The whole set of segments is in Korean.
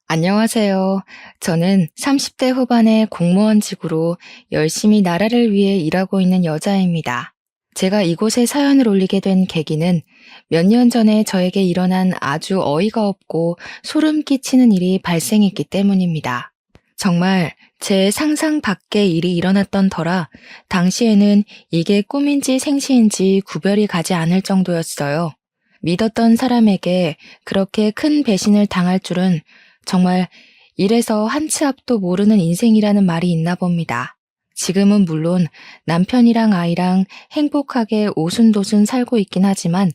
안녕하세요. 저는 30대 후반의 공무원직으로 열심히 나라를 위해 일하고 있는 여자입니다. 제가 이곳에 사연을 올리게 된 계기는 몇 년 전에 저에게 일어난 아주 어이가 없고 소름 끼치는 일이 발생했기 때문입니다. 정말 제 상상 밖의 일이 일어났던 터라 당시에는 이게 꿈인지 생시인지 구별이 가지 않을 정도였어요. 믿었던 사람에게 그렇게 큰 배신을 당할 줄은 정말 이래서 한 치 앞도 모르는 인생이라는 말이 있나 봅니다. 지금은 물론 남편이랑 아이랑 행복하게 오순도순 살고 있긴 하지만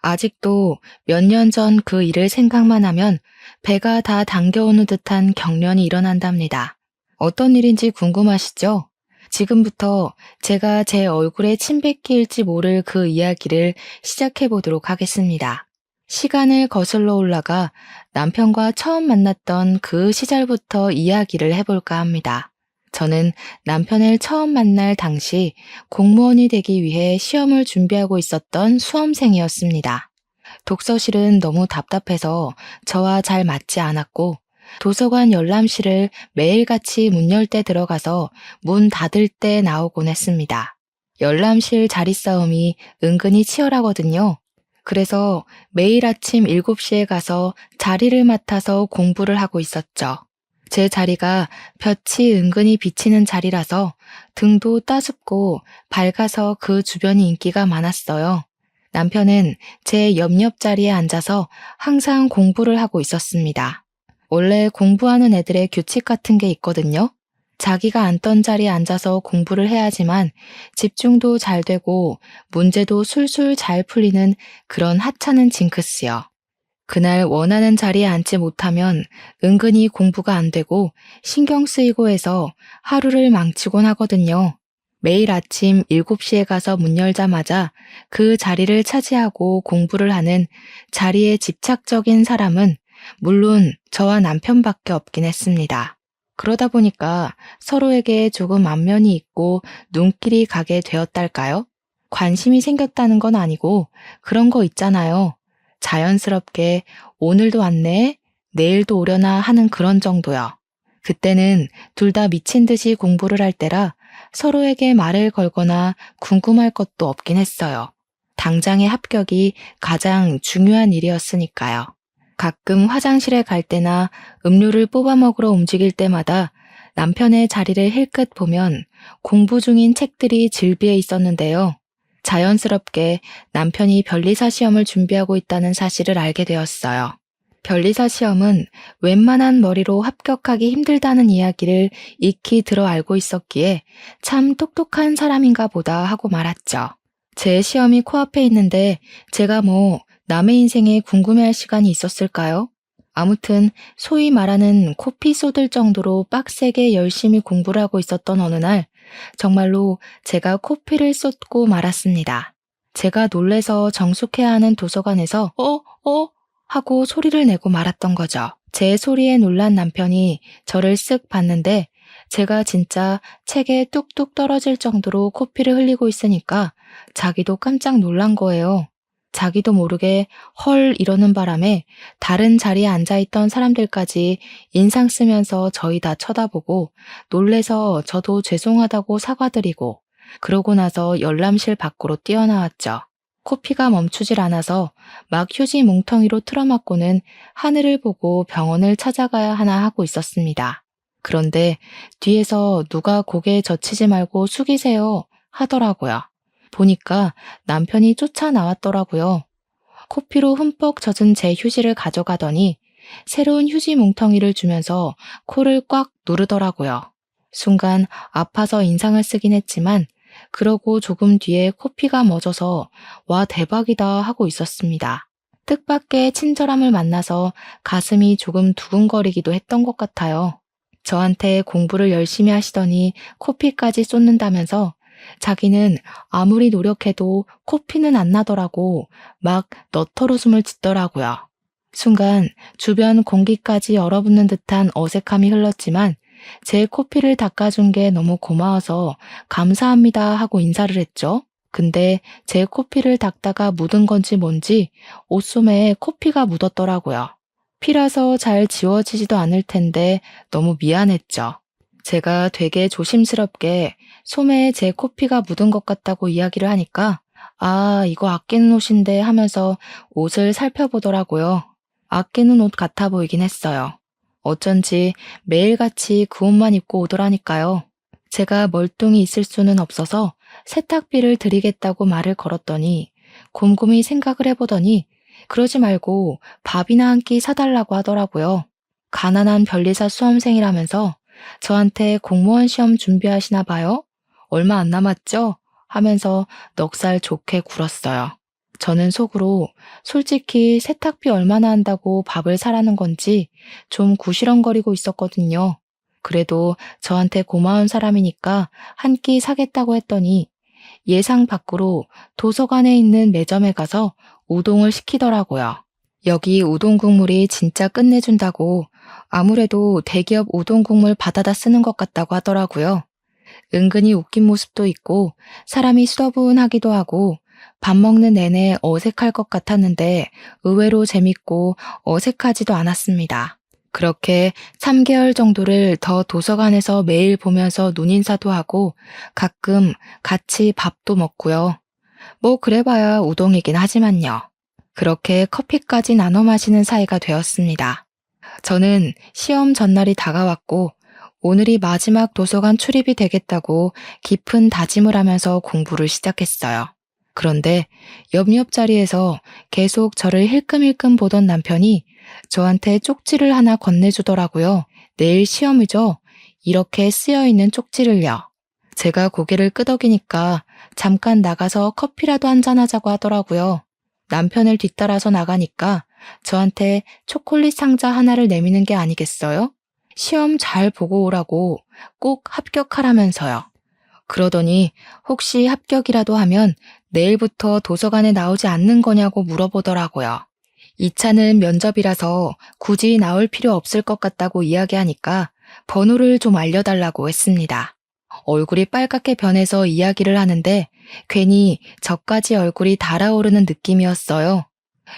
아직도 몇 년 전 그 일을 생각만 하면 배가 다 당겨오는 듯한 경련이 일어난답니다. 어떤 일인지 궁금하시죠? 지금부터 제가 제 얼굴에 침 뱉길지 모를 그 이야기를 시작해 보도록 하겠습니다. 시간을 거슬러 올라가 남편과 처음 만났던 그 시절부터 이야기를 해볼까 합니다. 저는 남편을 처음 만날 당시 공무원이 되기 위해 시험을 준비하고 있었던 수험생이었습니다. 독서실은 너무 답답해서 저와 잘 맞지 않았고 도서관 열람실을 매일같이 문 열 때 들어가서 문 닫을 때 나오곤 했습니다. 열람실 자리 싸움이 은근히 치열하거든요. 그래서 매일 아침 7시에 가서 자리를 맡아서 공부를 하고 있었죠. 제 자리가 볕이 은근히 비치는 자리라서 등도 따숩고 밝아서 그 주변이 인기가 많았어요. 남편은 제 옆옆 자리에 앉아서 항상 공부를 하고 있었습니다. 원래 공부하는 애들의 규칙 같은 게 있거든요. 자기가 앉던 자리에 앉아서 공부를 해야지만 집중도 잘 되고 문제도 술술 잘 풀리는 그런 하찮은 징크스요. 그날 원하는 자리에 앉지 못하면 은근히 공부가 안 되고 신경 쓰이고 해서 하루를 망치곤 하거든요. 매일 아침 7시에 가서 문 열자마자 그 자리를 차지하고 공부를 하는 자리에 집착적인 사람은 물론 저와 남편밖에 없긴 했습니다. 그러다 보니까 서로에게 조금 안면이 있고 눈길이 가게 되었달까요? 관심이 생겼다는 건 아니고 그런 거 있잖아요. 자연스럽게 오늘도 왔네, 내일도 오려나 하는 그런 정도요. 그때는 둘 다 미친 듯이 공부를 할 때라 서로에게 말을 걸거나 궁금할 것도 없긴 했어요. 당장의 합격이 가장 중요한 일이었으니까요. 가끔 화장실에 갈 때나 음료를 뽑아 먹으러 움직일 때마다 남편의 자리를 힐끗 보면 공부 중인 책들이 질비해 있었는데요. 자연스럽게 남편이 변리사 시험을 준비하고 있다는 사실을 알게 되었어요. 변리사 시험은 웬만한 머리로 합격하기 힘들다는 이야기를 익히 들어 알고 있었기에 참 똑똑한 사람인가 보다 하고 말았죠. 제 시험이 코앞에 있는데 제가 뭐 남의 인생에 궁금해할 시간이 있었을까요? 아무튼 소위 말하는 코피 쏟을 정도로 빡세게 열심히 공부를 하고 있었던 어느 날 정말로 제가 코피를 쏟고 말았습니다. 제가 놀래서 정숙해야 하는 도서관에서 하고 소리를 내고 말았던 거죠. 제 소리에 놀란 남편이 저를 쓱 봤는데 제가 진짜 책에 뚝뚝 떨어질 정도로 코피를 흘리고 있으니까 자기도 깜짝 놀란 거예요. 자기도 모르게 헐 이러는 바람에 다른 자리에 앉아있던 사람들까지 인상 쓰면서 저희 다 쳐다보고 놀래서 저도 죄송하다고 사과드리고 그러고 나서 열람실 밖으로 뛰어나왔죠. 코피가 멈추질 않아서 막 휴지 뭉텅이로 틀어막고는 하늘을 보고 병원을 찾아가야 하나 하고 있었습니다. 그런데 뒤에서 누가 고개 젖히지 말고 숙이세요 하더라고요. 보니까 남편이 쫓아 나왔더라고요. 코피로 흠뻑 젖은 제 휴지를 가져가더니 새로운 휴지 뭉텅이를 주면서 코를 꽉 누르더라고요. 순간 아파서 인상을 쓰긴 했지만 그러고 조금 뒤에 코피가 멎어서 와 대박이다 하고 있었습니다. 뜻밖의 친절함을 만나서 가슴이 조금 두근거리기도 했던 것 같아요. 저한테 공부를 열심히 하시더니 코피까지 쏟는다면서 자기는 아무리 노력해도 코피는 안 나더라고 막 너털웃음을 짓더라고요. 순간 주변 공기까지 얼어붙는 듯한 어색함이 흘렀지만 제 코피를 닦아준 게 너무 고마워서 감사합니다 하고 인사를 했죠. 근데 제 코피를 닦다가 묻은 건지 뭔지 옷소매에 코피가 묻었더라고요. 피라서 잘 지워지지도 않을 텐데 너무 미안했죠. 제가 되게 조심스럽게 소매에 제 코피가 묻은 것 같다고 이야기를 하니까 아, 이거 아끼는 옷인데 하면서 옷을 살펴보더라고요. 아끼는 옷 같아 보이긴 했어요. 어쩐지 매일같이 그 옷만 입고 오더라니까요. 제가 멀뚱히 있을 수는 없어서 세탁비를 드리겠다고 말을 걸었더니 곰곰이 생각을 해보더니 그러지 말고 밥이나 한 끼 사달라고 하더라고요. 가난한 변리사 수험생이라면서 저한테 공무원 시험 준비하시나 봐요? 얼마 안 남았죠? 하면서 넉살 좋게 굴었어요. 저는 속으로 솔직히 세탁비 얼마나 한다고 밥을 사라는 건지 좀 구시렁거리고 있었거든요. 그래도 저한테 고마운 사람이니까 한 끼 사겠다고 했더니 예상 밖으로 도서관에 있는 매점에 가서 우동을 시키더라고요. 여기 우동 국물이 진짜 끝내준다고 아무래도 대기업 우동 국물 받아다 쓰는 것 같다고 하더라고요. 은근히 웃긴 모습도 있고 사람이 수더분하기도 하고 밥 먹는 내내 어색할 것 같았는데 의외로 재밌고 어색하지도 않았습니다. 그렇게 3개월 정도를 더 도서관에서 매일 보면서 눈인사도 하고 가끔 같이 밥도 먹고요. 뭐 그래봐야 우동이긴 하지만요. 그렇게 커피까지 나눠 마시는 사이가 되었습니다. 저는 시험 전날이 다가왔고 오늘이 마지막 도서관 출입이 되겠다고 깊은 다짐을 하면서 공부를 시작했어요. 그런데 옆자리에서 계속 저를 힐끔힐끔 보던 남편이 저한테 쪽지를 하나 건네주더라고요. 내일 시험이죠? 이렇게 쓰여있는 쪽지를요. 제가 고개를 끄덕이니까 잠깐 나가서 커피라도 한잔하자고 하더라고요. 남편을 뒤따라서 나가니까 저한테 초콜릿 상자 하나를 내미는 게 아니겠어요? 시험 잘 보고 오라고 꼭 합격하라면서요. 그러더니 혹시 합격이라도 하면 내일부터 도서관에 나오지 않는 거냐고 물어보더라고요. 이 차는 면접이라서 굳이 나올 필요 없을 것 같다고 이야기하니까 번호를 좀 알려달라고 했습니다. 얼굴이 빨갛게 변해서 이야기를 하는데 괜히 저까지 얼굴이 달아오르는 느낌이었어요.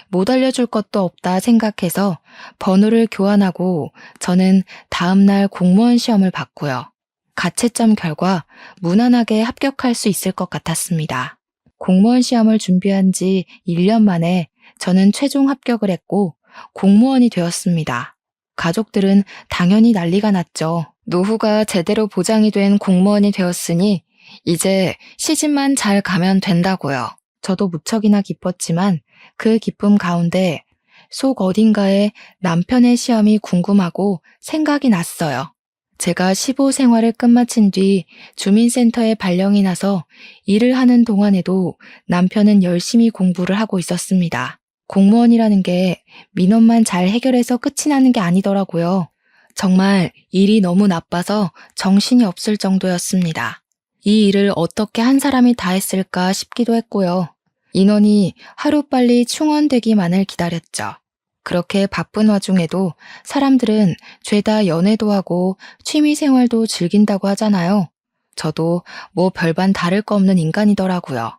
못 알려줄 것도 없다 생각해서 번호를 교환하고 저는 다음날 공무원 시험을 봤고요. 가채점 결과 무난하게 합격할 수 있을 것 같았습니다. 공무원 시험을 준비한 지 1년 만에 저는 최종 합격을 했고 공무원이 되었습니다. 가족들은 당연히 난리가 났죠. 노후가 제대로 보장이 된 공무원이 되었으니 이제 시집만 잘 가면 된다고요. 저도 무척이나 기뻤지만 그 기쁨 가운데 속 어딘가에 남편의 시험이 궁금하고 생각이 났어요. 제가 시보 생활을 끝마친 뒤 주민센터에 발령이 나서 일을 하는 동안에도 남편은 열심히 공부를 하고 있었습니다. 공무원이라는 게 민원만 잘 해결해서 끝이 나는 게 아니더라고요. 정말 일이 너무 나빠서 정신이 없을 정도였습니다. 이 일을 어떻게 한 사람이 다 했을까 싶기도 했고요. 인원이 하루빨리 충원되기만을 기다렸죠. 그렇게 바쁜 와중에도 사람들은 죄다 연애도 하고 취미생활도 즐긴다고 하잖아요. 저도 뭐 별반 다를 거 없는 인간이더라고요.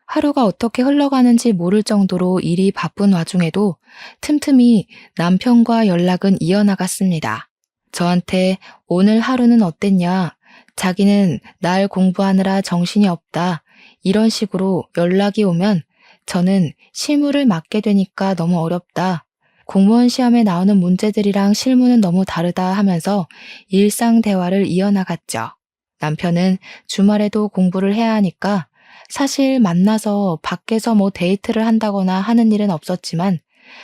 하루가 어떻게 흘러가는지 모를 정도로 일이 바쁜 와중에도 틈틈이 남편과 연락은 이어나갔습니다. 저한테 오늘 하루는 어땠냐? 자기는 날 공부하느라 정신이 없다. 이런 식으로 연락이 오면 저는 실무를 맡게 되니까 너무 어렵다. 공무원 시험에 나오는 문제들이랑 실무는 너무 다르다 하면서 일상 대화를 이어나갔죠. 남편은 주말에도 공부를 해야 하니까 사실 만나서 밖에서 뭐 데이트를 한다거나 하는 일은 없었지만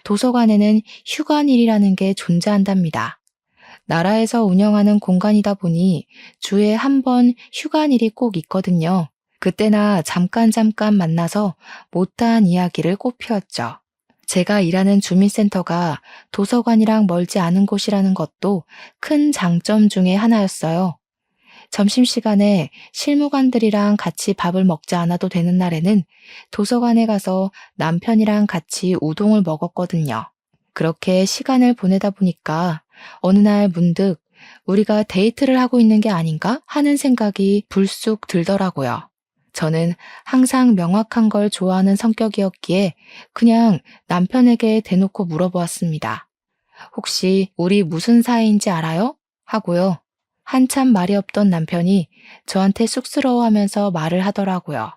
도서관에는 휴관일이라는 게 존재한답니다. 나라에서 운영하는 공간이다 보니 주에 한 번 휴관일이 꼭 있거든요. 그때나 잠깐 만나서 못다한 이야기를 꽃피웠죠. 제가 일하는 주민센터가 도서관이랑 멀지 않은 곳이라는 것도 큰 장점 중에 하나였어요. 점심시간에 실무관들이랑 같이 밥을 먹지 않아도 되는 날에는 도서관에 가서 남편이랑 같이 우동을 먹었거든요. 그렇게 시간을 보내다 보니까 어느 날 문득 우리가 데이트를 하고 있는 게 아닌가 하는 생각이 불쑥 들더라고요. 저는 항상 명확한 걸 좋아하는 성격이었기에 그냥 남편에게 대놓고 물어보았습니다. 혹시 우리 무슨 사이인지 알아요? 하고요. 한참 말이 없던 남편이 저한테 쑥스러워하면서 말을 하더라고요.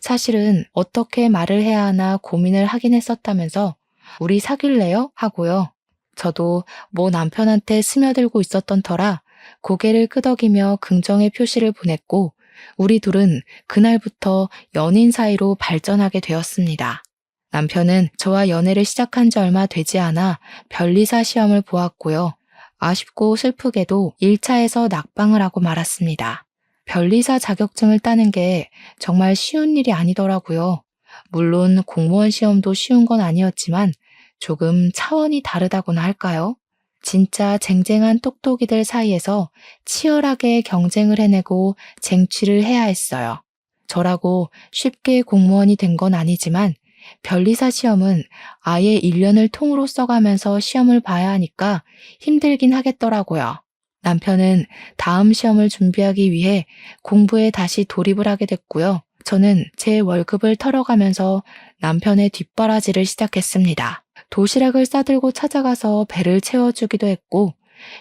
사실은 어떻게 말을 해야 하나 고민을 하긴 했었다면서 우리 사귈래요? 하고요. 저도 뭐 남편한테 스며들고 있었던 터라 고개를 끄덕이며 긍정의 표시를 보냈고 우리 둘은 그날부터 연인 사이로 발전하게 되었습니다. 남편은 저와 연애를 시작한 지 얼마 되지 않아 변리사 시험을 보았고요. 아쉽고 슬프게도 1차에서 낙방을 하고 말았습니다. 변리사 자격증을 따는 게 정말 쉬운 일이 아니더라고요. 물론 공무원 시험도 쉬운 건 아니었지만 조금 차원이 다르다고나 할까요? 진짜 쟁쟁한 똑똑이들 사이에서 치열하게 경쟁을 해내고 쟁취를 해야 했어요. 저라고 쉽게 공무원이 된 건 아니지만 변리사 시험은 아예 1년을 통으로 써가면서 시험을 봐야 하니까 힘들긴 하겠더라고요. 남편은 다음 시험을 준비하기 위해 공부에 다시 돌입을 하게 됐고요. 저는 제 월급을 털어가면서 남편의 뒷바라지를 시작했습니다. 도시락을 싸들고 찾아가서 배를 채워주기도 했고,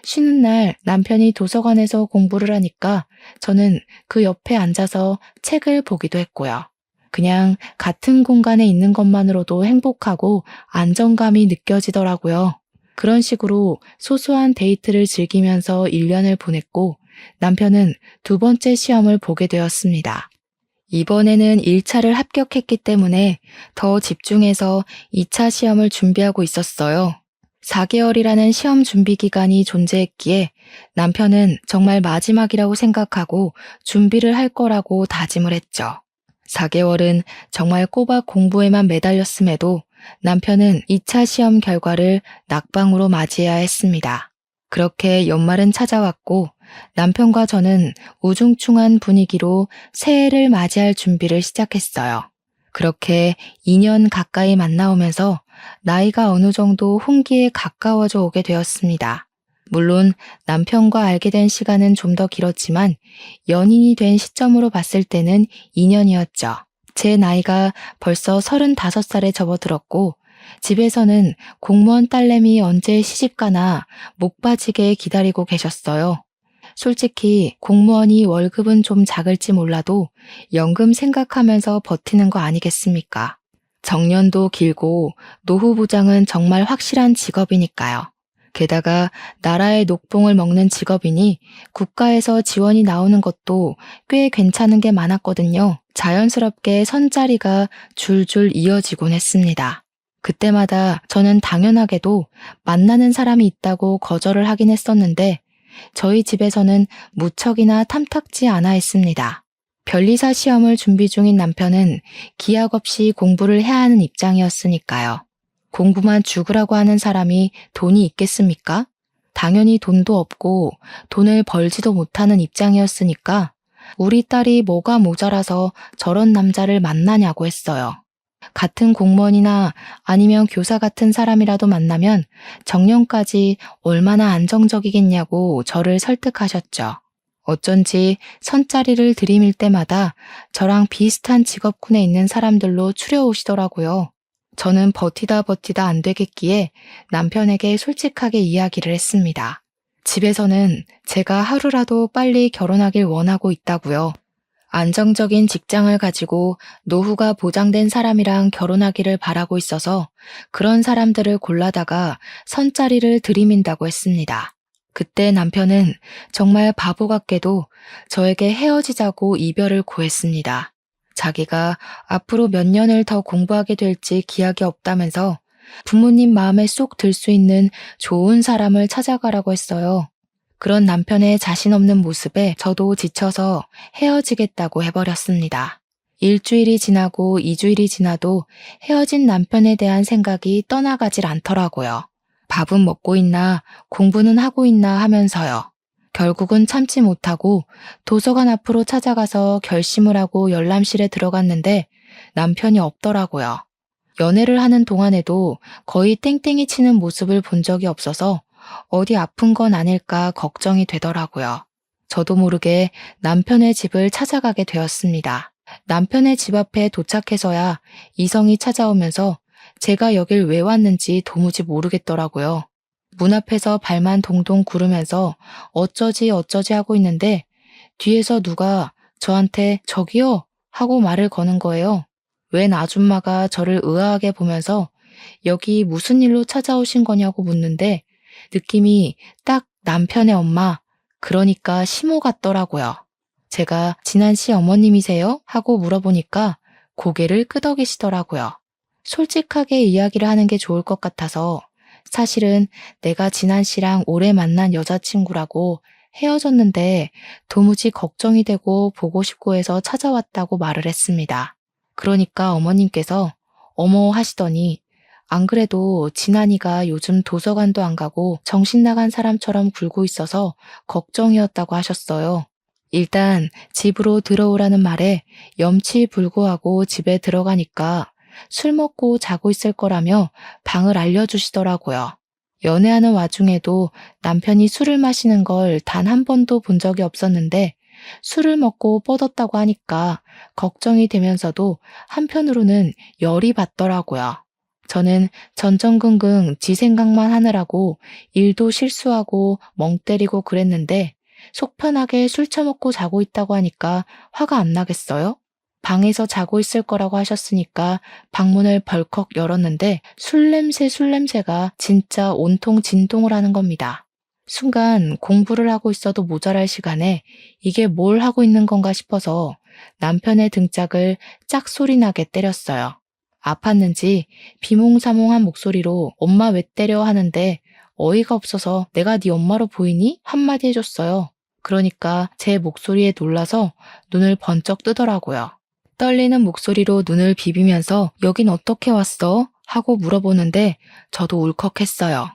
쉬는 날 남편이 도서관에서 공부를 하니까 저는 그 옆에 앉아서 책을 보기도 했고요. 그냥 같은 공간에 있는 것만으로도 행복하고 안정감이 느껴지더라고요. 그런 식으로 소소한 데이트를 즐기면서 1년을 보냈고 남편은 두 번째 시험을 보게 되었습니다. 이번에는 1차를 합격했기 때문에 더 집중해서 2차 시험을 준비하고 있었어요. 4개월이라는 시험 준비 기간이 존재했기에 남편은 정말 마지막이라고 생각하고 준비를 할 거라고 다짐을 했죠. 4개월은 정말 꼬박 공부에만 매달렸음에도 남편은 2차 시험 결과를 낙방으로 맞이해야 했습니다. 그렇게 연말은 찾아왔고 남편과 저는 우중충한 분위기로 새해를 맞이할 준비를 시작했어요. 그렇게 2년 가까이 만나오면서 나이가 어느 정도 혼기에 가까워져 오게 되었습니다. 물론 남편과 알게 된 시간은 좀 더 길었지만 연인이 된 시점으로 봤을 때는 2년이었죠. 제 나이가 벌써 35살에 접어들었고 집에서는 공무원 딸내미 언제 시집가나 목 빠지게 기다리고 계셨어요. 솔직히 공무원이 월급은 좀 작을지 몰라도 연금 생각하면서 버티는 거 아니겠습니까? 정년도 길고 노후 보장은 정말 확실한 직업이니까요. 게다가 나라의 녹봉을 먹는 직업이니 국가에서 지원이 나오는 것도 꽤 괜찮은 게 많았거든요. 자연스럽게 선자리가 줄줄 이어지곤 했습니다. 그때마다 저는 당연하게도 만나는 사람이 있다고 거절을 하긴 했었는데 저희 집에서는 무척이나 탐탁지 않아 했습니다. 변리사 시험을 준비 중인 남편은 기약 없이 공부를 해야 하는 입장이었으니까요. 공부만 죽으라고 하는 사람이 돈이 있겠습니까? 당연히 돈도 없고 돈을 벌지도 못하는 입장이었으니까 우리 딸이 뭐가 모자라서 저런 남자를 만나냐고 했어요. 같은 공무원이나 아니면 교사 같은 사람이라도 만나면 정년까지 얼마나 안정적이겠냐고 저를 설득하셨죠. 어쩐지 선자리를 들이밀 때마다 저랑 비슷한 직업군에 있는 사람들로 추려오시더라고요. 저는 버티다 안 되겠기에 남편에게 솔직하게 이야기를 했습니다. 집에서는 제가 하루라도 빨리 결혼하길 원하고 있다고요. 안정적인 직장을 가지고 노후가 보장된 사람이랑 결혼하기를 바라고 있어서 그런 사람들을 골라다가 선자리를 들이민다고 했습니다. 그때 남편은 정말 바보 같게도 저에게 헤어지자고 이별을 고했습니다. 자기가 앞으로 몇 년을 더 공부하게 될지 기약이 없다면서 부모님 마음에 쏙 들 수 있는 좋은 사람을 찾아가라고 했어요. 그런 남편의 자신 없는 모습에 저도 지쳐서 헤어지겠다고 해버렸습니다. 일주일이 지나고 2주일이 지나도 헤어진 남편에 대한 생각이 떠나가질 않더라고요. 밥은 먹고 있나 공부는 하고 있나 하면서요. 결국은 참지 못하고 도서관 앞으로 찾아가서 결심을 하고 열람실에 들어갔는데 남편이 없더라고요. 연애를 하는 동안에도 거의 땡땡이 치는 모습을 본 적이 없어서 어디 아픈 건 아닐까 걱정이 되더라고요. 저도 모르게 남편의 집을 찾아가게 되었습니다. 남편의 집 앞에 도착해서야 이성이 찾아오면서 제가 여길 왜 왔는지 도무지 모르겠더라고요. 문 앞에서 발만 동동 구르면서 어쩌지 어쩌지 하고 있는데 뒤에서 누가 저한테 저기요 하고 말을 거는 거예요. 웬 아줌마가 저를 의아하게 보면서 여기 무슨 일로 찾아오신 거냐고 묻는데 느낌이 딱 남편의 엄마, 그러니까 시모 같더라고요. 제가 진한 씨 어머님이세요? 하고 물어보니까 고개를 끄덕이시더라고요. 솔직하게 이야기를 하는 게 좋을 것 같아서 사실은 내가 진한 씨랑 오래 만난 여자친구라고 헤어졌는데 도무지 걱정이 되고 보고 싶고 해서 찾아왔다고 말을 했습니다. 그러니까 어머님께서 어머 하시더니 안 그래도 진한이가 요즘 도서관도 안 가고 정신 나간 사람처럼 굴고 있어서 걱정이었다고 하셨어요. 일단 집으로 들어오라는 말에 염치불고하고 집에 들어가니까 술 먹고 자고 있을 거라며 방을 알려주시더라고요. 연애하는 와중에도 남편이 술을 마시는 걸 단 한 번도 본 적이 없었는데 술을 먹고 뻗었다고 하니까 걱정이 되면서도 한편으로는 열이 받더라고요. 저는 전전긍긍 지 생각만 하느라고 일도 실수하고 멍 때리고 그랬는데 속 편하게 술 처먹고 자고 있다고 하니까 화가 안 나겠어요? 방에서 자고 있을 거라고 하셨으니까 방문을 벌컥 열었는데 술 냄새가 진짜 온통 진동을 하는 겁니다. 순간 공부를 하고 있어도 모자랄 시간에 이게 뭘 하고 있는 건가 싶어서 남편의 등짝을 짝소리 나게 때렸어요. 아팠는지 비몽사몽한 목소리로 엄마 왜 때려 하는데 어이가 없어서 내가 네 엄마로 보이니? 한마디 해줬어요. 그러니까 제 목소리에 놀라서 눈을 번쩍 뜨더라고요. 떨리는 목소리로 눈을 비비면서 여긴 어떻게 왔어? 하고 물어보는데 저도 울컥했어요.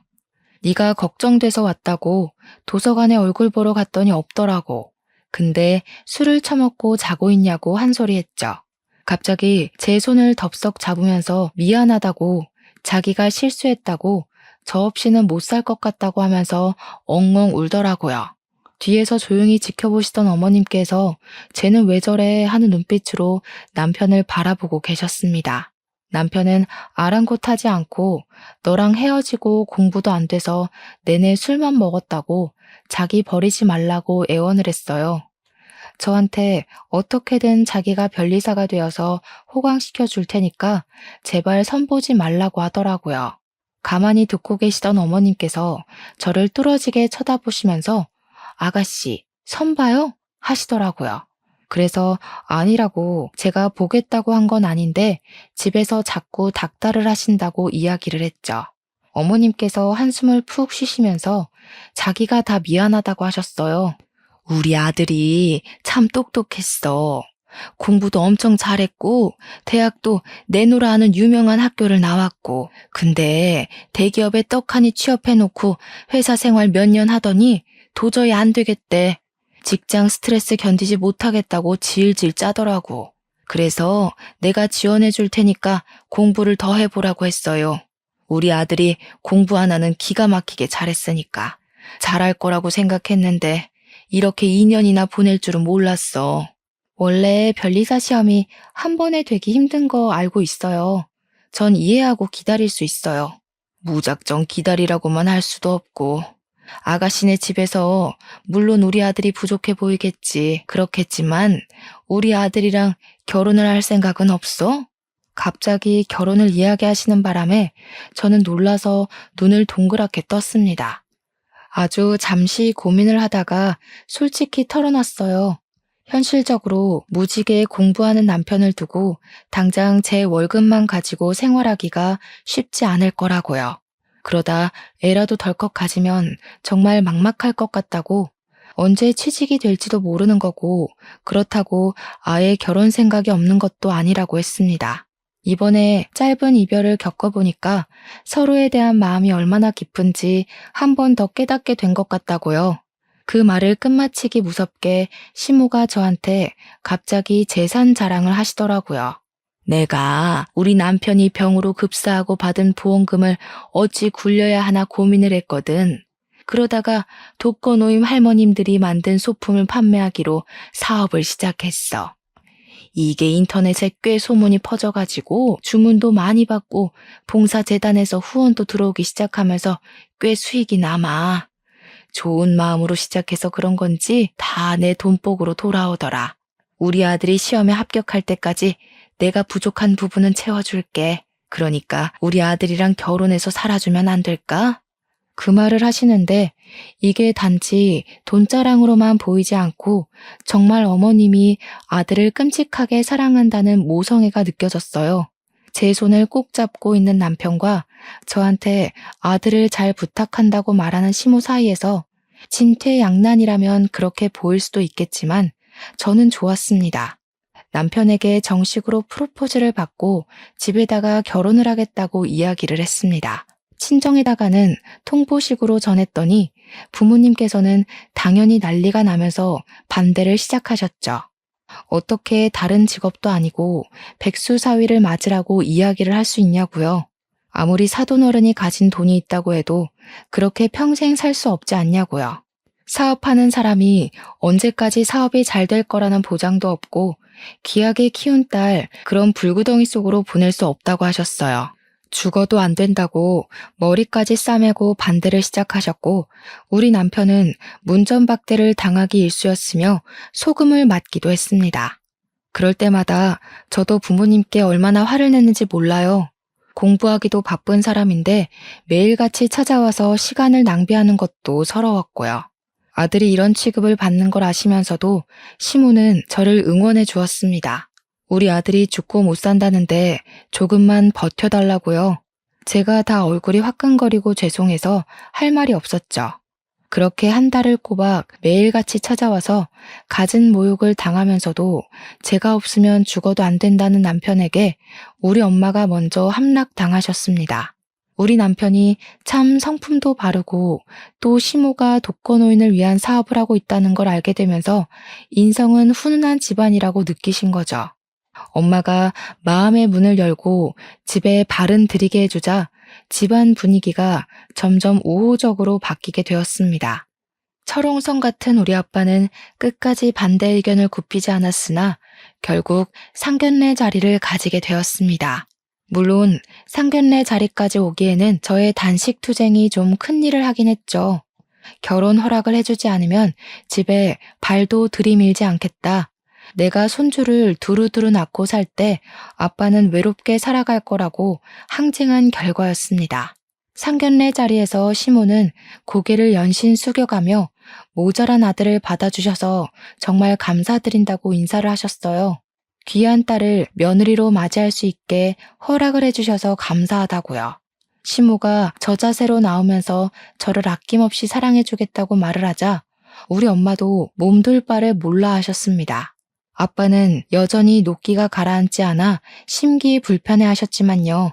네가 걱정돼서 왔다고 도서관에 얼굴 보러 갔더니 없더라고. 근데 술을 처먹고 자고 있냐고 한 소리 했죠. 갑자기 제 손을 덥석 잡으면서 미안하다고 자기가 실수했다고 저 없이는 못 살 것 같다고 하면서 엉엉 울더라고요. 뒤에서 조용히 지켜보시던 어머님께서 쟤는 왜 저래 하는 눈빛으로 남편을 바라보고 계셨습니다. 남편은 아랑곳하지 않고 너랑 헤어지고 공부도 안 돼서 내내 술만 먹었다고 자기 버리지 말라고 애원을 했어요. 저한테 어떻게든 자기가 변리사가 되어서 호강시켜 줄 테니까 제발 선보지 말라고 하더라고요. 가만히 듣고 계시던 어머님께서 저를 뚫어지게 쳐다보시면서 아가씨, 선 봐요? 하시더라고요. 그래서 아니라고 제가 보겠다고 한 건 아닌데 집에서 자꾸 닥달을 하신다고 이야기를 했죠. 어머님께서 한숨을 푹 쉬시면서 자기가 다 미안하다고 하셨어요. 우리 아들이 참 똑똑했어. 공부도 엄청 잘했고 대학도 내노라 하는 유명한 학교를 나왔고 근데 대기업에 떡하니 취업해놓고 회사 생활 몇 년 하더니 도저히 안 되겠대. 직장 스트레스 견디지 못하겠다고 질질 짜더라고. 그래서 내가 지원해 줄 테니까 공부를 더 해보라고 했어요. 우리 아들이 공부 하나는 기가 막히게 잘했으니까 잘할 거라고 생각했는데 이렇게 2년이나 보낼 줄은 몰랐어. 원래 변리사 시험이 한 번에 되기 힘든 거 알고 있어요. 전 이해하고 기다릴 수 있어요. 무작정 기다리라고만 할 수도 없고. 아가씨네 집에서 물론 우리 아들이 부족해 보이겠지. 그렇겠지만 우리 아들이랑 결혼을 할 생각은 없어? 갑자기 결혼을 이야기하시는 바람에 저는 놀라서 눈을 동그랗게 떴습니다. 아주 잠시 고민을 하다가 솔직히 털어놨어요. 현실적으로 무지개 공부하는 남편을 두고 당장 제 월급만 가지고 생활하기가 쉽지 않을 거라고요. 그러다 애라도 덜컥 가지면 정말 막막할 것 같다고 언제 취직이 될지도 모르는 거고 그렇다고 아예 결혼 생각이 없는 것도 아니라고 했습니다. 이번에 짧은 이별을 겪어보니까 서로에 대한 마음이 얼마나 깊은지 한 번 더 깨닫게 된 것 같다고요. 그 말을 끝마치기 무섭게 시모가 저한테 갑자기 재산 자랑을 하시더라고요. 내가 우리 남편이 병으로 급사하고 받은 보험금을 어찌 굴려야 하나 고민을 했거든. 그러다가 독거노인 할머님들이 만든 소품을 판매하기로 사업을 시작했어. 이게 인터넷에 꽤 소문이 퍼져가지고 주문도 많이 받고 봉사재단에서 후원도 들어오기 시작하면서 꽤 수익이 남아. 좋은 마음으로 시작해서 그런 건지 다 내 돈복으로 돌아오더라. 우리 아들이 시험에 합격할 때까지 내가 부족한 부분은 채워줄게. 그러니까 우리 아들이랑 결혼해서 살아주면 안 될까? 그 말을 하시는데 이게 단지 돈자랑으로만 보이지 않고 정말 어머님이 아들을 끔찍하게 사랑한다는 모성애가 느껴졌어요. 제 손을 꼭 잡고 있는 남편과 저한테 아들을 잘 부탁한다고 말하는 시모 사이에서 진퇴양난이라면 그렇게 보일 수도 있겠지만 저는 좋았습니다. 남편에게 정식으로 프로포즈를 받고 집에다가 결혼을 하겠다고 이야기를 했습니다. 친정에다가는 통보식으로 전했더니 부모님께서는 당연히 난리가 나면서 반대를 시작하셨죠. 어떻게 다른 직업도 아니고 백수사위를 맞으라고 이야기를 할 수 있냐고요. 아무리 사돈어른이 가진 돈이 있다고 해도 그렇게 평생 살 수 없지 않냐고요. 사업하는 사람이 언제까지 사업이 잘 될 거라는 보장도 없고 귀하게 키운 딸 그런 불구덩이 속으로 보낼 수 없다고 하셨어요. 죽어도 안 된다고 머리까지 싸매고 반대를 시작하셨고 우리 남편은 문전박대를 당하기 일쑤였으며 소금을 맞기도 했습니다. 그럴 때마다 저도 부모님께 얼마나 화를 냈는지 몰라요. 공부하기도 바쁜 사람인데 매일같이 찾아와서 시간을 낭비하는 것도 서러웠고요. 아들이 이런 취급을 받는 걸 아시면서도 시모는 저를 응원해 주었습니다. 우리 아들이 죽고 못 산다는데 조금만 버텨달라고요. 제가 다 얼굴이 화끈거리고 죄송해서 할 말이 없었죠. 그렇게 한 달을 꼬박 매일같이 찾아와서 갖은 모욕을 당하면서도 제가 없으면 죽어도 안 된다는 남편에게 우리 엄마가 먼저 함락당하셨습니다. 우리 남편이 참 성품도 바르고 또 시모가 독거노인을 위한 사업을 하고 있다는 걸 알게 되면서 인성은 훈훈한 집안이라고 느끼신 거죠. 엄마가 마음의 문을 열고 집에 발은 들이게 해주자 집안 분위기가 점점 우호적으로 바뀌게 되었습니다. 철옹성 같은 우리 아빠는 끝까지 반대 의견을 굽히지 않았으나 결국 상견례 자리를 가지게 되었습니다. 물론 상견례 자리까지 오기에는 저의 단식 투쟁이 좀 큰일을 하긴 했죠. 결혼 허락을 해주지 않으면 집에 발도 들이밀지 않겠다. 내가 손주를 두루두루 낳고 살 때 아빠는 외롭게 살아갈 거라고 항쟁한 결과였습니다. 상견례 자리에서 시모는 고개를 연신 숙여가며 모자란 아들을 받아주셔서 정말 감사드린다고 인사를 하셨어요. 귀한 딸을 며느리로 맞이할 수 있게 허락을 해주셔서 감사하다고요. 시모가 저자세로 나오면서 저를 아낌없이 사랑해주겠다고 말을 하자 우리 엄마도 몸둘 바를 몰라 하셨습니다. 아빠는 여전히 노기가 가라앉지 않아 심기 불편해 하셨지만요.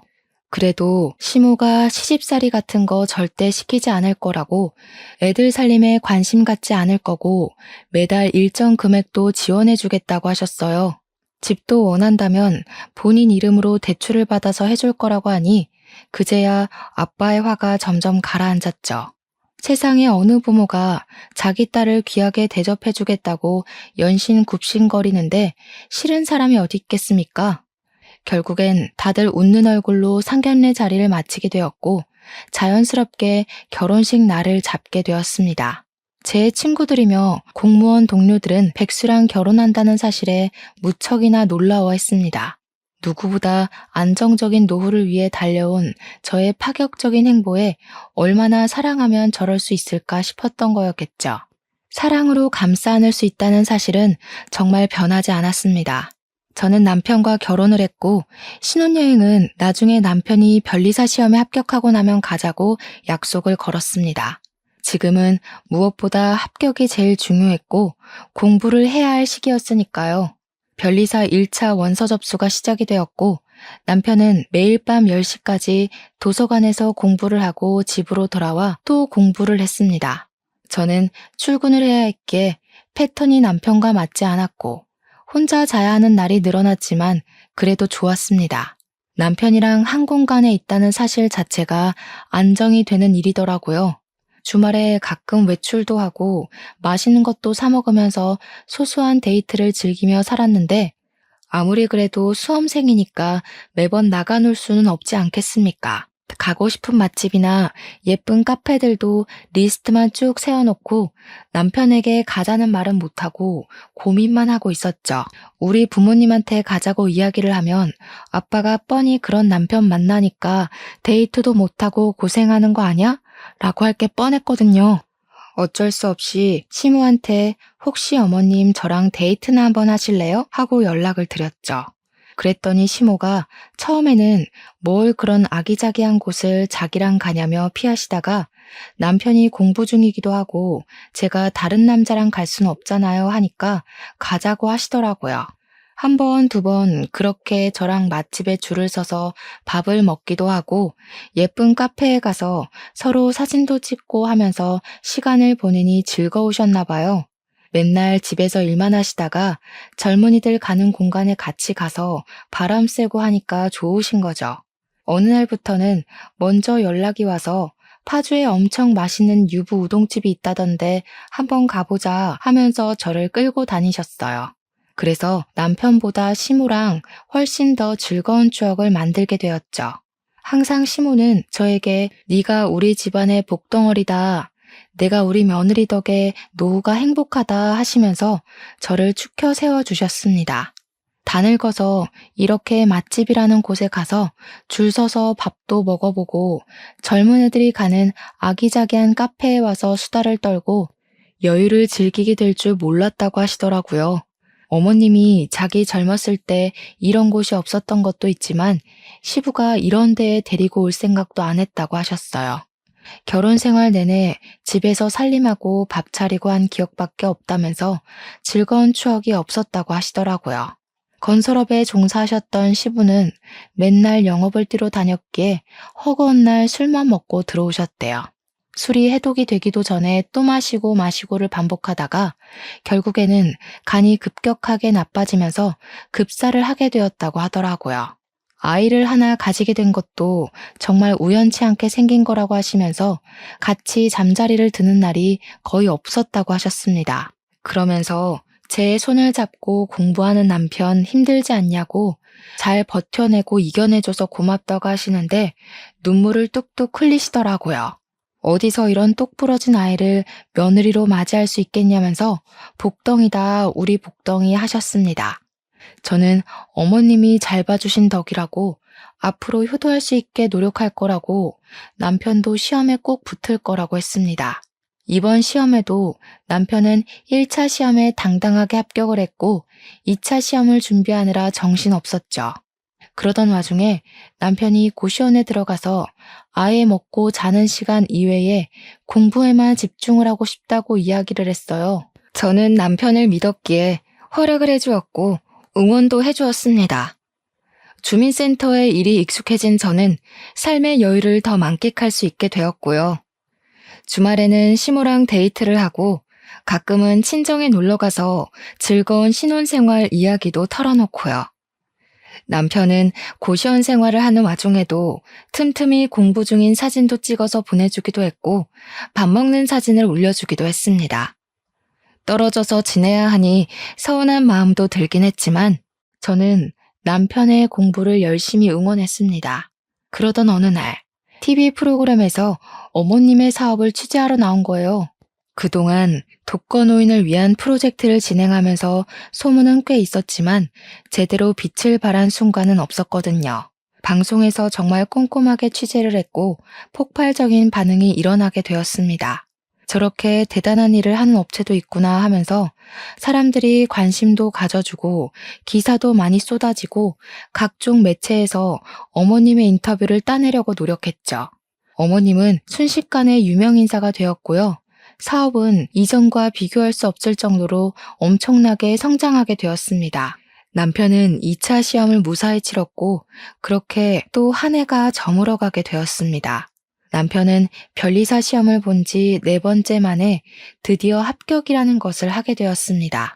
그래도 시모가 시집살이 같은 거 절대 시키지 않을 거라고 애들 살림에 관심 갖지 않을 거고 매달 일정 금액도 지원해 주겠다고 하셨어요. 집도 원한다면 본인 이름으로 대출을 받아서 해줄 거라고 하니 그제야 아빠의 화가 점점 가라앉았죠. 세상에 어느 부모가 자기 딸을 귀하게 대접해주겠다고 연신 굽신거리는데 싫은 사람이 어디 있겠습니까? 결국엔 다들 웃는 얼굴로 상견례 자리를 마치게 되었고 자연스럽게 결혼식 날을 잡게 되었습니다. 제 친구들이며 공무원 동료들은 백수랑 결혼한다는 사실에 무척이나 놀라워했습니다. 누구보다 안정적인 노후를 위해 달려온 저의 파격적인 행보에 얼마나 사랑하면 저럴 수 있을까 싶었던 거였겠죠. 사랑으로 감싸 안을 수 있다는 사실은 정말 변하지 않았습니다. 저는 남편과 결혼을 했고 신혼여행은 나중에 남편이 변리사 시험에 합격하고 나면 가자고 약속을 걸었습니다. 지금은 무엇보다 합격이 제일 중요했고 공부를 해야 할 시기였으니까요. 변리사 1차 원서 접수가 시작이 되었고 남편은 매일 밤 10시까지 도서관에서 공부를 하고 집으로 돌아와 또 공부를 했습니다. 저는 출근을 해야 했기에 패턴이 남편과 맞지 않았고 혼자 자야 하는 날이 늘어났지만 그래도 좋았습니다. 남편이랑 한 공간에 있다는 사실 자체가 안정이 되는 일이더라고요. 주말에 가끔 외출도 하고 맛있는 것도 사 먹으면서 소소한 데이트를 즐기며 살았는데 아무리 그래도 수험생이니까 매번 나가 놀 수는 없지 않겠습니까? 가고 싶은 맛집이나 예쁜 카페들도 리스트만 쭉 세워놓고 남편에게 가자는 말은 못하고 고민만 하고 있었죠. 우리 부모님한테 가자고 이야기를 하면 아빠가 뻔히 그런 남편 만나니까 데이트도 못하고 고생하는 거 아냐? 라고 할 게 뻔했거든요. 어쩔 수 없이 시무한테 혹시 어머님 저랑 데이트나 한번 하실래요? 하고 연락을 드렸죠. 그랬더니 시모가 처음에는 뭘 그런 아기자기한 곳을 자기랑 가냐며 피하시다가 남편이 공부 중이기도 하고 제가 다른 남자랑 갈 수는 없잖아요 하니까 가자고 하시더라고요. 한 번, 두 번 그렇게 저랑 맛집에 줄을 서서 밥을 먹기도 하고 예쁜 카페에 가서 서로 사진도 찍고 하면서 시간을 보내니 즐거우셨나 봐요. 맨날 집에서 일만 하시다가 젊은이들 가는 공간에 같이 가서 바람 쐬고 하니까 좋으신 거죠. 어느 날부터는 먼저 연락이 와서 파주에 엄청 맛있는 유부 우동집이 있다던데 한번 가보자 하면서 저를 끌고 다니셨어요. 그래서 남편보다 시모랑 훨씬 더 즐거운 추억을 만들게 되었죠. 항상 시모는 저에게 네가 우리 집안의 복덩어리다. 내가 우리 며느리 덕에 노후가 행복하다 하시면서 저를 축혀 세워주셨습니다. 다 늙어서 이렇게 맛집이라는 곳에 가서 줄 서서 밥도 먹어보고 젊은 애들이 가는 아기자기한 카페에 와서 수다를 떨고 여유를 즐기게 될 줄 몰랐다고 하시더라고요. 어머님이 자기 젊었을 때 이런 곳이 없었던 것도 있지만 시부가 이런 데에 데리고 올 생각도 안 했다고 하셨어요. 결혼 생활 내내 집에서 살림하고 밥 차리고 한 기억밖에 없다면서 즐거운 추억이 없었다고 하시더라고요. 건설업에 종사하셨던 시부는 맨날 영업을 뛰러 다녔기에 허구한 날 술만 먹고 들어오셨대요. 술이 해독이 되기도 전에 또 마시고를 반복하다가 결국에는 간이 급격하게 나빠지면서 급사를 하게 되었다고 하더라고요. 아이를 하나 가지게 된 것도 정말 우연치 않게 생긴 거라고 하시면서 같이 잠자리를 드는 날이 거의 없었다고 하셨습니다. 그러면서 제 손을 잡고 공부하는 남편 힘들지 않냐고 잘 버텨내고 이겨내줘서 고맙다고 하시는데 눈물을 뚝뚝 흘리시더라고요. 어디서 이런 똑부러진 아이를 며느리로 맞이할 수 있겠냐면서 복덩이다 우리 복덩이 하셨습니다. 저는 어머님이 잘 봐주신 덕이라고 앞으로 효도할 수 있게 노력할 거라고 남편도 시험에 꼭 붙을 거라고 했습니다. 이번 시험에도 남편은 1차 시험에 당당하게 합격을 했고 2차 시험을 준비하느라 정신없었죠. 그러던 와중에 남편이 고시원에 들어가서 아예 먹고 자는 시간 이외에 공부에만 집중을 하고 싶다고 이야기를 했어요. 저는 남편을 믿었기에 허락을 해주었고 응원도 해주었습니다. 주민센터에 일이 익숙해진 저는 삶의 여유를 더 만끽할 수 있게 되었고요. 주말에는 시모랑 데이트를 하고 가끔은 친정에 놀러가서 즐거운 신혼생활 이야기도 털어놓고요. 남편은 고시원 생활을 하는 와중에도 틈틈이 공부 중인 사진도 찍어서 보내주기도 했고 밥 먹는 사진을 올려주기도 했습니다. 떨어져서 지내야 하니 서운한 마음도 들긴 했지만 저는 남편의 공부를 열심히 응원했습니다. 그러던 어느 날 TV 프로그램에서 어머님의 사업을 취재하러 나온 거예요. 그동안 독거노인을 위한 프로젝트를 진행하면서 소문은 꽤 있었지만 제대로 빛을 발한 순간은 없었거든요. 방송에서 정말 꼼꼼하게 취재를 했고 폭발적인 반응이 일어나게 되었습니다. 저렇게 대단한 일을 하는 업체도 있구나 하면서 사람들이 관심도 가져주고 기사도 많이 쏟아지고 각종 매체에서 어머님의 인터뷰를 따내려고 노력했죠. 어머님은 순식간에 유명인사가 되었고요. 사업은 이전과 비교할 수 없을 정도로 엄청나게 성장하게 되었습니다. 남편은 2차 시험을 무사히 치렀고 그렇게 또 한 해가 저물어가게 되었습니다. 남편은 변리사 시험을 본 지 4번째 만에 드디어 합격이라는 것을 하게 되었습니다.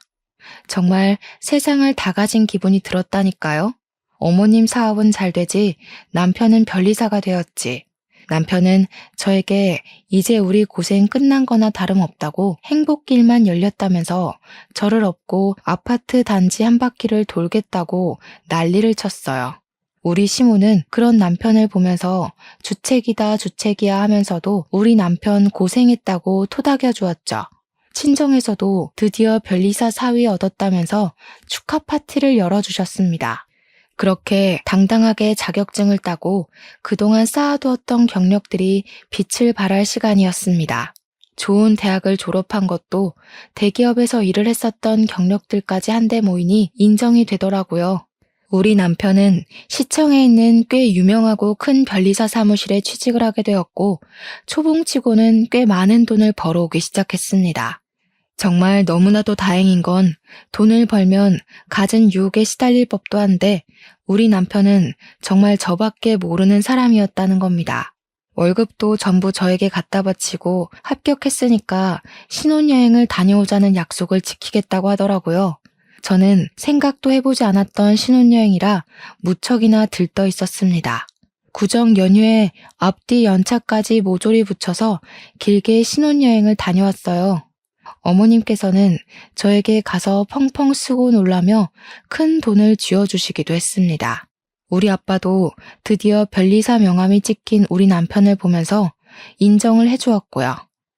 정말 세상을 다 가진 기분이 들었다니까요. 어머님 사업은 잘 되지 남편은 변리사가 되었지. 남편은 저에게 이제 우리 고생 끝난 거나 다름없다고 행복길만 열렸다면서 저를 업고 아파트 단지 한 바퀴를 돌겠다고 난리를 쳤어요. 우리 시모는 그런 남편을 보면서 주책이다 주책이야 하면서도 우리 남편 고생했다고 토닥여 주었죠. 친정에서도 드디어 변리사 사위 얻었다면서 축하 파티를 열어주셨습니다. 그렇게 당당하게 자격증을 따고 그동안 쌓아두었던 경력들이 빛을 발할 시간이었습니다. 좋은 대학을 졸업한 것도 대기업에서 일을 했었던 경력들까지 한데 모이니 인정이 되더라고요. 우리 남편은 시청에 있는 꽤 유명하고 큰 변리사 사무실에 취직을 하게 되었고 초봉치고는 꽤 많은 돈을 벌어오기 시작했습니다. 정말 너무나도 다행인 건 돈을 벌면 갖은 유혹에 시달릴 법도 한데 우리 남편은 정말 저밖에 모르는 사람이었다는 겁니다. 월급도 전부 저에게 갖다 바치고 합격했으니까 신혼여행을 다녀오자는 약속을 지키겠다고 하더라고요. 저는 생각도 해보지 않았던 신혼여행이라 무척이나 들떠 있었습니다. 구정 연휴에 앞뒤 연차까지 모조리 붙여서 길게 신혼여행을 다녀왔어요. 어머님께서는 저에게 가서 펑펑 쓰고 놀라며 큰 돈을 쥐어주시기도 했습니다. 우리 아빠도 드디어 변리사 명함이 찍힌 우리 남편을 보면서 인정을 해주었고요.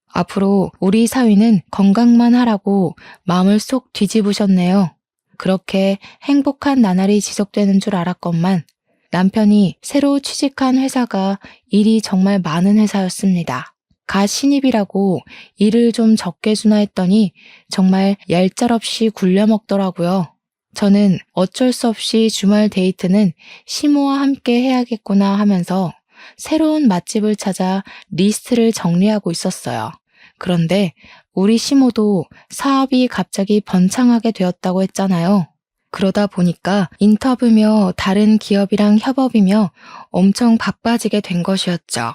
앞으로 우리 사위는 건강만 하라고 마음을 쏙 뒤집으셨네요. 그렇게 행복한 나날이 지속되는 줄 알았건만 남편이 새로 취직한 회사가 일이 정말 많은 회사였습니다. 가 신입이라고 일을 좀 적게 주나 했더니 정말 얄짤없이 굴려먹더라고요. 저는 어쩔 수 없이 주말 데이트는 시모와 함께 해야겠구나 하면서 새로운 맛집을 찾아 리스트를 정리하고 있었어요. 그런데 우리 시모도 사업이 갑자기 번창하게 되었다고 했잖아요. 그러다 보니까 인터뷰며 다른 기업이랑 협업이며 엄청 바빠지게 된 것이었죠.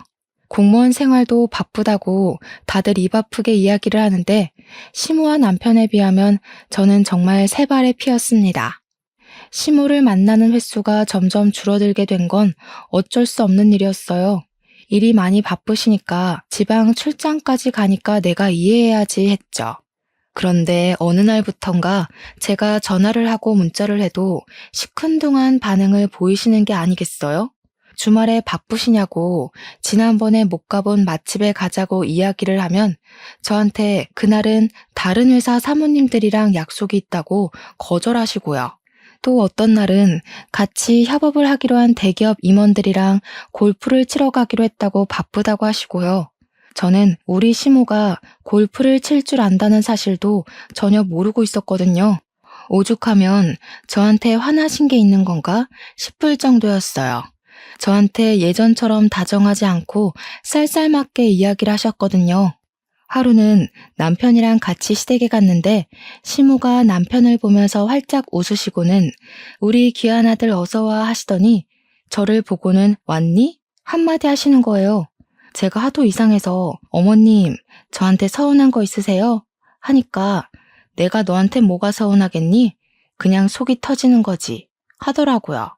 공무원 생활도 바쁘다고 다들 입 아프게 이야기를 하는데 시모와 남편에 비하면 저는 정말 세 발의 피였습니다. 시모를 만나는 횟수가 점점 줄어들게 된 건 어쩔 수 없는 일이었어요. 일이 많이 바쁘시니까 지방 출장까지 가니까 내가 이해해야지 했죠. 그런데 어느 날부턴가 제가 전화를 하고 문자를 해도 시큰둥한 반응을 보이시는 게 아니겠어요? 주말에 바쁘시냐고 지난번에 못 가본 맛집에 가자고 이야기를 하면 저한테 그날은 다른 회사 사모님들이랑 약속이 있다고 거절하시고요. 또 어떤 날은 같이 협업을 하기로 한 대기업 임원들이랑 골프를 치러 가기로 했다고 바쁘다고 하시고요. 저는 우리 시모가 골프를 칠 줄 안다는 사실도 전혀 모르고 있었거든요. 오죽하면 저한테 화나신 게 있는 건가 싶을 정도였어요. 저한테 예전처럼 다정하지 않고 쌀쌀맞게 이야기를 하셨거든요. 하루는 남편이랑 같이 시댁에 갔는데 시모가 남편을 보면서 활짝 웃으시고는 우리 귀한 아들 어서와 하시더니 저를 보고는 왔니? 한마디 하시는 거예요. 제가 하도 이상해서 어머님 저한테 서운한 거 있으세요? 하니까 내가 너한테 뭐가 서운하겠니? 그냥 속이 터지는 거지 하더라고요.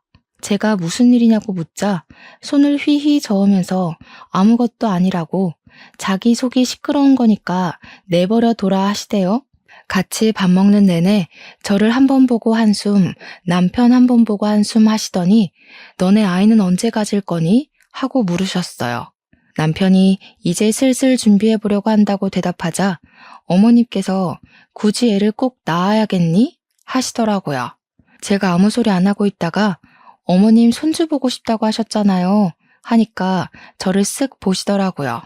제가 무슨 일이냐고 묻자 손을 휘휘 저으면서 아무것도 아니라고 자기 속이 시끄러운 거니까 내버려 둬라 하시대요. 같이 밥 먹는 내내 저를 한 번 보고 한숨, 남편 한 번 보고 한숨 하시더니 너네 아이는 언제 가질 거니? 하고 물으셨어요. 남편이 이제 슬슬 준비해 보려고 한다고 대답하자 어머니께서 굳이 애를 꼭 낳아야겠니? 하시더라고요. 제가 아무 소리 안 하고 있다가 어머님 손주 보고 싶다고 하셨잖아요. 하니까 저를 쓱 보시더라고요.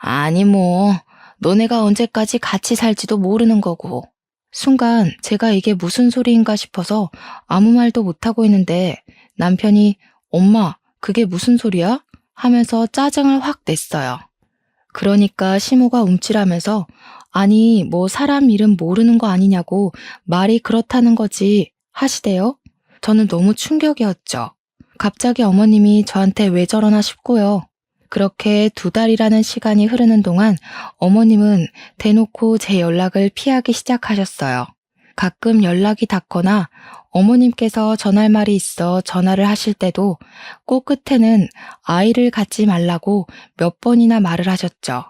아니 뭐 너네가 언제까지 같이 살지도 모르는 거고. 순간 제가 이게 무슨 소리인가 싶어서 아무 말도 못하고 있는데 남편이 엄마 그게 무슨 소리야? 하면서 짜증을 확 냈어요. 그러니까 시모가 움찔하면서 아니 뭐 사람 이름 모르는 거 아니냐고 말이 그렇다는 거지 하시대요. 저는 너무 충격이었죠. 갑자기 어머님이 저한테 왜 저러나 싶고요. 그렇게 2달이라는 시간이 흐르는 동안 어머님은 대놓고 제 연락을 피하기 시작하셨어요. 가끔 연락이 닿거나 어머님께서 전할 말이 있어 전화를 하실 때도 꼭 끝에는 아이를 갖지 말라고 몇 번이나 말을 하셨죠.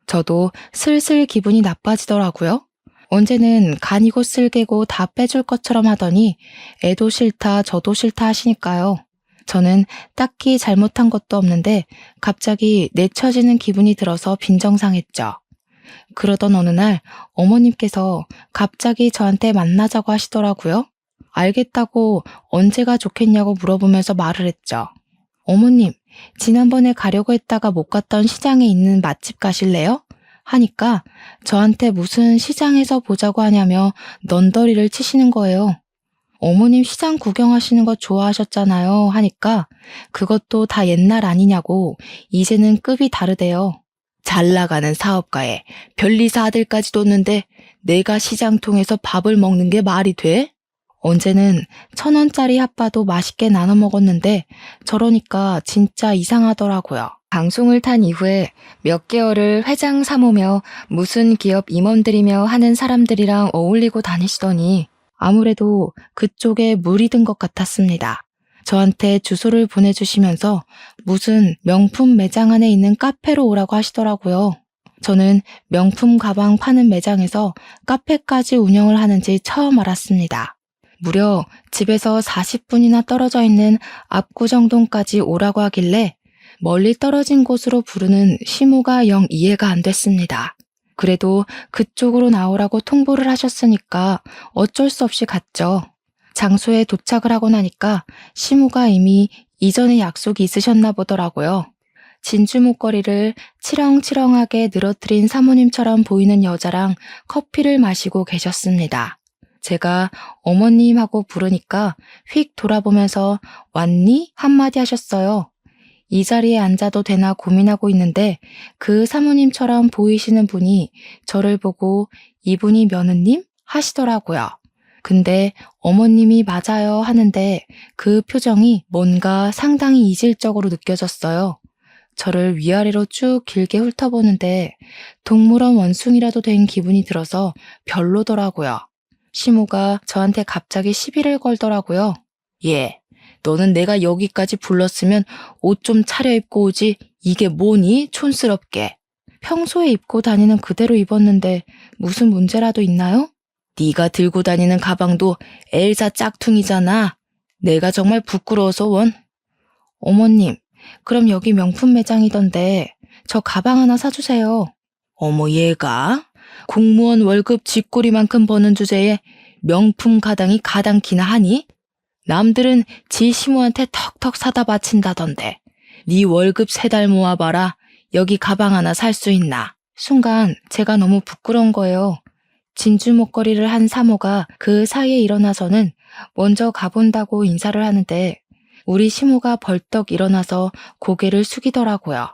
저도 슬슬 기분이 나빠지더라고요. 언제는 간이고 쓸개고 다 빼줄 것처럼 하더니 애도 싫다 저도 싫다 하시니까요. 저는 딱히 잘못한 것도 없는데 갑자기 내쳐지는 기분이 들어서 빈정상했죠. 그러던 어느 날 어머님께서 갑자기 저한테 만나자고 하시더라고요. 알겠다고 언제가 좋겠냐고 물어보면서 말을 했죠. 어머님, 지난번에 가려고 했다가 못 갔던 시장에 있는 맛집 가실래요? 하니까 저한테 무슨 시장에서 보자고 하냐며 넌더리를 치시는 거예요. 어머님 시장 구경하시는 거 좋아하셨잖아요 하니까 그것도 다 옛날 아니냐고 이제는 급이 다르대요. 잘 나가는 사업가에 변리사 아들까지 뒀는데 내가 시장 통해서 밥을 먹는 게 말이 돼? 언제는 1,000원짜리 핫바도 맛있게 나눠 먹었는데 저러니까 진짜 이상하더라고요. 방송을 탄 이후에 몇 개월을 회장 사모며 무슨 기업 임원들이며 하는 사람들이랑 어울리고 다니시더니 아무래도 그쪽에 물이 든 것 같았습니다. 저한테 주소를 보내주시면서 무슨 명품 매장 안에 있는 카페로 오라고 하시더라고요. 저는 명품 가방 파는 매장에서 카페까지 운영을 하는지 처음 알았습니다. 무려 집에서 40분이나 떨어져 있는 압구정동까지 오라고 하길래 멀리 떨어진 곳으로 부르는 시무가 영 이해가 안 됐습니다. 그래도 그쪽으로 나오라고 통보를 하셨으니까 어쩔 수 없이 갔죠. 장소에 도착을 하고 나니까 시무가 이미 이전에 약속이 있으셨나 보더라고요. 진주 목걸이를 치렁치렁하게 늘어뜨린 사모님처럼 보이는 여자랑 커피를 마시고 계셨습니다. 제가 어머님하고 부르니까 휙 돌아보면서 왔니? 한마디 하셨어요. 이 자리에 앉아도 되나 고민하고 있는데 그 사모님처럼 보이시는 분이 저를 보고 이분이 며느님? 하시더라고요. 근데 어머님이 맞아요 하는데 그 표정이 뭔가 상당히 이질적으로 느껴졌어요. 저를 위아래로 쭉 길게 훑어보는데 동물원 원숭이라도 된 기분이 들어서 별로더라고요. 시모가 저한테 갑자기 시비를 걸더라고요. 예, 너는 내가 여기까지 불렀으면 옷 좀 차려입고 오지. 이게 뭐니? 촌스럽게. 평소에 입고 다니는 그대로 입었는데 무슨 문제라도 있나요? 네가 들고 다니는 가방도 엘사 짝퉁이잖아. 내가 정말 부끄러워서 원. 어머님, 그럼 여기 명품 매장이던데 저 가방 하나 사주세요. 어머 얘가? 공무원 월급 쥐꼬리만큼 버는 주제에 명품 가방이 가당키나 하니? 남들은 지 시모한테 턱턱 사다 바친다던데 네 월급 3달 모아봐라. 여기 가방 하나 살 수 있나? 순간 제가 너무 부끄러운 거예요. 진주 목걸이를 한 사모가 그 사이에 일어나서는 먼저 가본다고 인사를 하는데 우리 시모가 벌떡 일어나서 고개를 숙이더라고요.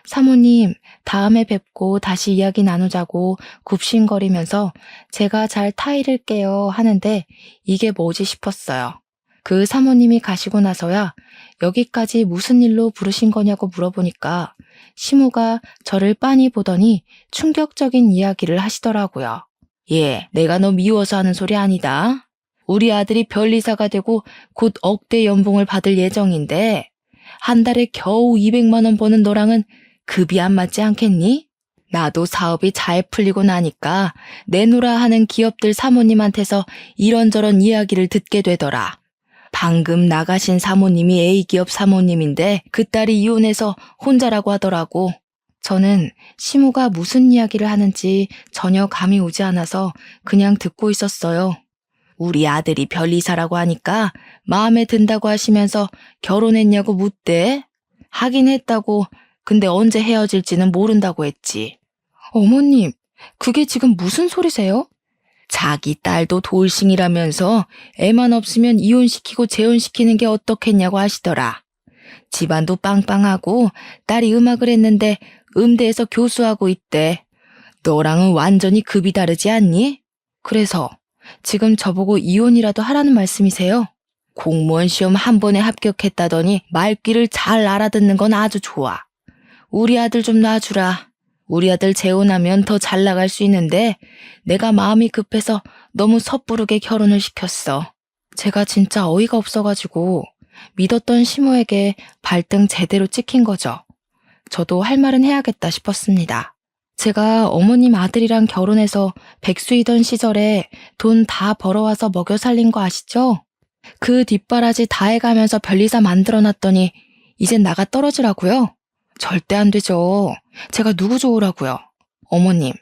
사모님, 다음에 뵙고 다시 이야기 나누자고 굽신거리면서 제가 잘 타이를게요 하는데 이게 뭐지 싶었어요. 그 사모님이 가시고 나서야 여기까지 무슨 일로 부르신 거냐고 물어보니까 시모가 저를 빤히 보더니 충격적인 이야기를 하시더라고요. 예, 내가 너 미워서 하는 소리 아니다. 우리 아들이 변리사가 되고 곧 억대 연봉을 받을 예정인데 한 달에 겨우 200만 원 버는 너랑은 급이 안 맞지 않겠니? 나도 사업이 잘 풀리고 나니까 내놓으라 하는 기업들 사모님한테서 이런저런 이야기를 듣게 되더라. 방금 나가신 사모님이 A기업 사모님인데 그 딸이 이혼해서 혼자라고 하더라고. 저는 시모가 무슨 이야기를 하는지 전혀 감이 오지 않아서 그냥 듣고 있었어요. 우리 아들이 변리사라고 하니까 마음에 든다고 하시면서 결혼했냐고 묻대. 하긴 했다고. 근데 언제 헤어질지는 모른다고 했지. 어머님, 그게 지금 무슨 소리세요? 자기 딸도 돌싱이라면서 애만 없으면 이혼시키고 재혼시키는 게 어떻겠냐고 하시더라. 집안도 빵빵하고 딸이 음악을 했는데 음대에서 교수하고 있대. 너랑은 완전히 급이 다르지 않니? 그래서 지금 저보고 이혼이라도 하라는 말씀이세요? 공무원 시험 한 번에 합격했다더니 말귀를 잘 알아듣는 건 아주 좋아. 우리 아들 좀 놔주라. 우리 아들 재혼하면 더 잘 나갈 수 있는데 내가 마음이 급해서 너무 섣부르게 결혼을 시켰어. 제가 진짜 어이가 없어가지고 믿었던 시모에게 발등 제대로 찍힌 거죠. 저도 할 말은 해야겠다 싶었습니다. 제가 어머님 아들이랑 결혼해서 백수이던 시절에 돈 다 벌어와서 먹여 살린 거 아시죠? 그 뒷바라지 다 해가면서 변리사 만들어놨더니 이젠 나가 떨어지라고요? 절대 안 되죠. 제가 누구 좋으라고요? 어머님,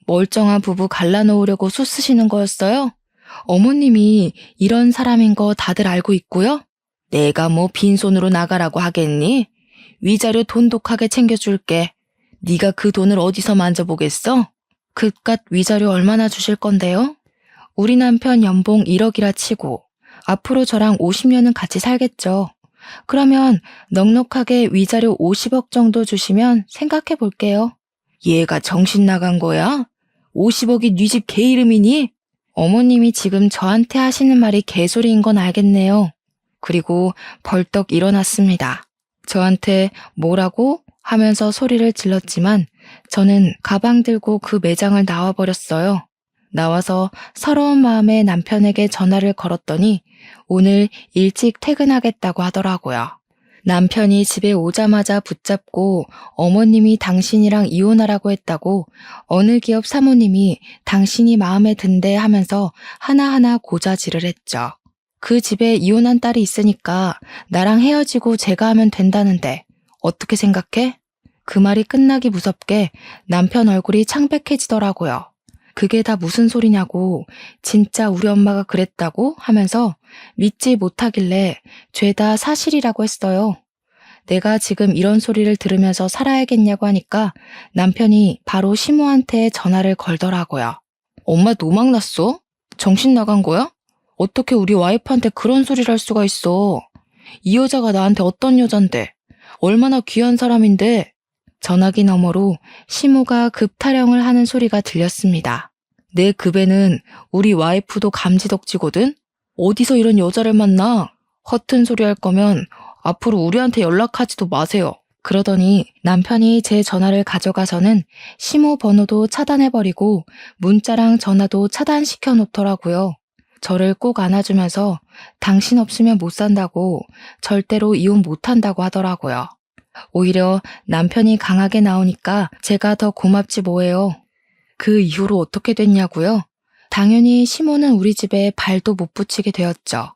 멀쩡한 부부 갈라놓으려고 수 쓰시는 거였어요? 어머님이 이런 사람인 거 다들 알고 있고요? 내가 뭐 빈손으로 나가라고 하겠니? 위자료 돈독하게 챙겨줄게. 네가 그 돈을 어디서 만져보겠어? 그깟 위자료 얼마나 주실 건데요? 우리 남편 연봉 1억이라 치고 앞으로 저랑 50년은 같이 살겠죠. 그러면 넉넉하게 위자료 50억 정도 주시면 생각해 볼게요. 얘가 정신 나간 거야? 50억이 네 집 개 이름이니? 어머님이 지금 저한테 하시는 말이 개소리인 건 알겠네요. 그리고 벌떡 일어났습니다. 저한테 뭐라고? 하면서 소리를 질렀지만 저는 가방 들고 그 매장을 나와버렸어요. 나와서 서러운 마음에 남편에게 전화를 걸었더니 오늘 일찍 퇴근하겠다고 하더라고요. 남편이 집에 오자마자 붙잡고 어머님이 당신이랑 이혼하라고 했다고 어느 기업 사모님이 당신이 마음에 든대 하면서 하나하나 고자질을 했죠. 그 집에 이혼한 딸이 있으니까 나랑 헤어지고 제가 하면 된다는데 어떻게 생각해? 그 말이 끝나기 무섭게 남편 얼굴이 창백해지더라고요. 그게 다 무슨 소리냐고 진짜 우리 엄마가 그랬다고 하면서 믿지 못하길래 죄다 사실이라고 했어요. 내가 지금 이런 소리를 들으면서 살아야겠냐고 하니까 남편이 바로 시모한테 전화를 걸더라고요. 엄마 노망났어? 정신 나간 거야? 어떻게 우리 와이프한테 그런 소리를 할 수가 있어? 이 여자가 나한테 어떤 여잔데? 얼마나 귀한 사람인데? 전화기 너머로 시모가 급 타령을 하는 소리가 들렸습니다. 내 급에는 우리 와이프도 감지덕지거든? 어디서 이런 여자를 만나? 허튼 소리 할 거면 앞으로 우리한테 연락하지도 마세요. 그러더니 남편이 제 전화를 가져가서는 시모 번호도 차단해버리고 문자랑 전화도 차단시켜 놓더라고요. 저를 꼭 안아주면서 당신 없으면 못 산다고 절대로 이혼 못한다고 하더라고요. 오히려 남편이 강하게 나오니까 제가 더 고맙지 뭐예요. 그 이후로 어떻게 됐냐고요? 당연히 시모는 우리 집에 발도 못 붙이게 되었죠.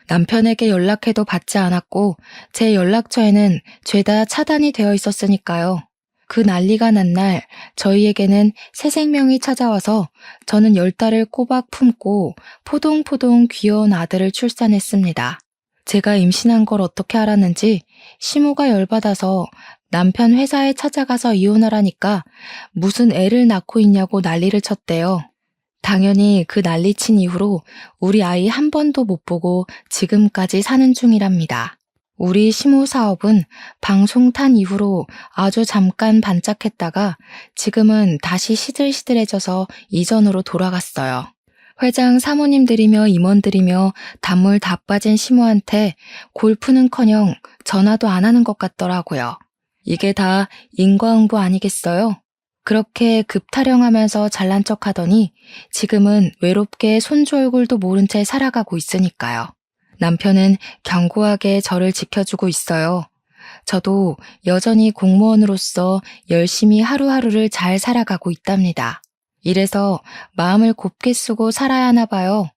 남편에게 연락해도 받지 않았고 제 연락처에는 죄다 차단이 되어 있었으니까요. 그 난리가 난 날 저희에게는 새 생명이 찾아와서 저는 10달을 꼬박 품고 포동포동 귀여운 아들을 출산했습니다. 제가 임신한 걸 어떻게 알았는지 시모가 열받아서 남편 회사에 찾아가서 이혼하라니까 무슨 애를 낳고 있냐고 난리를 쳤대요. 당연히 그 난리친 이후로 우리 아이 한 번도 못 보고 지금까지 사는 중이랍니다. 우리 시모 사업은 방송 탄 이후로 아주 잠깐 반짝했다가 지금은 다시 시들시들해져서 이전으로 돌아갔어요. 회장 사모님들이며 임원들이며 단물 다 빠진 시모한테 골프는커녕 전화도 안 하는 것 같더라고요. 이게 다 인과응보 아니겠어요? 그렇게 급타령하면서 잘난 척하더니 지금은 외롭게 손주 얼굴도 모른 채 살아가고 있으니까요. 남편은 견고하게 저를 지켜주고 있어요. 저도 여전히 공무원으로서 열심히 하루하루를 잘 살아가고 있답니다. 이래서 마음을 곱게 쓰고 살아야 하나 봐요.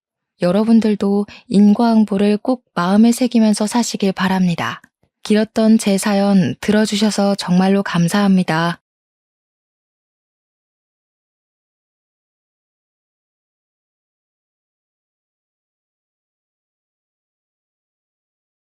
여러분들도 인과응보를 꼭 마음에 새기면서 사시길 바랍니다. 길었던 제 사연 들어주셔서 정말로 감사합니다.